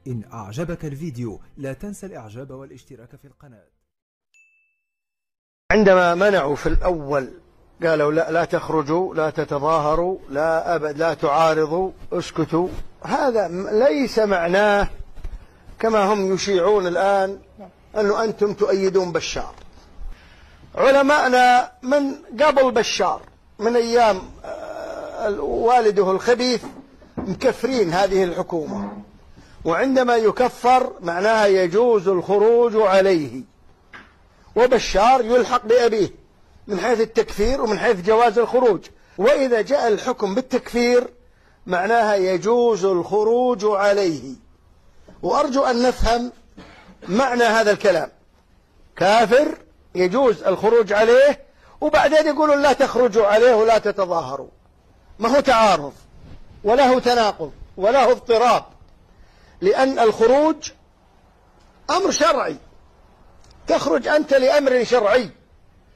إن أعجبك الفيديو لا تنسى الإعجاب والاشتراك في القناة. عندما منعوا في الأول قالوا لا تخرجوا، لا تتظاهروا، لا أبد، لا تعارضوا، اسكتوا، هذا ليس معناه كما هم يشيعون الآن أنه أنتم تؤيدون بشار. علماءنا من قبل بشار، من أيام والده الخبيث، مكفرين هذه الحكومة، وعندما يكفر معناها يجوز الخروج عليه، وبشار يلحق بأبيه من حيث التكفير ومن حيث جواز الخروج. وإذا جاء الحكم بالتكفير معناها يجوز الخروج عليه. وأرجو أن نفهم معنى هذا الكلام. كافر يجوز الخروج عليه، وبعدين يقولون لا تخرجوا عليه ولا تتظاهروا. ما هو تعارض ولا هو تناقض ولا هو اضطراب، لأن الخروج أمر شرعي، تخرج أنت لأمر شرعي،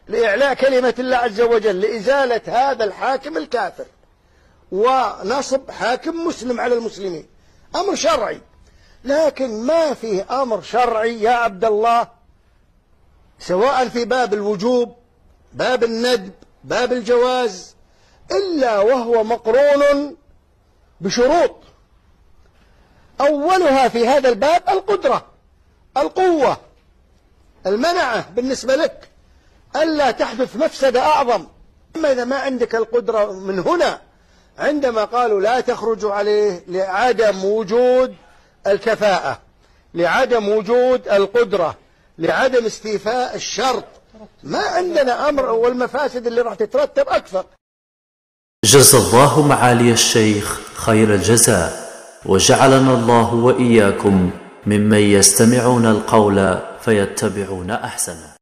لإعلاء كلمة الله عز وجل، لإزالة هذا الحاكم الكافر ونصب حاكم مسلم على المسلمين، أمر شرعي. لكن ما فيه أمر شرعي يا عبد الله، سواء في باب الوجوب، باب الندب، باب الجواز، إلا وهو مقرون بشروط. أولها في هذا الباب القدرة، القوة، المنعة بالنسبة لك ألا تحدث مفسدة أعظم. أما إذا ما عندك القدرة من هنا، عندما قالوا لا تخرجوا عليه لعدم وجود الكفاءة، لعدم وجود القدرة، لعدم استيفاء الشرط، ما عندنا أمر، والمفاسد اللي راح تترتب أكثر. جزا الله معالي الشيخ خير الجزاء، وجعلنا الله وإياكم ممن يستمعون القول فيتبعون أحسنه.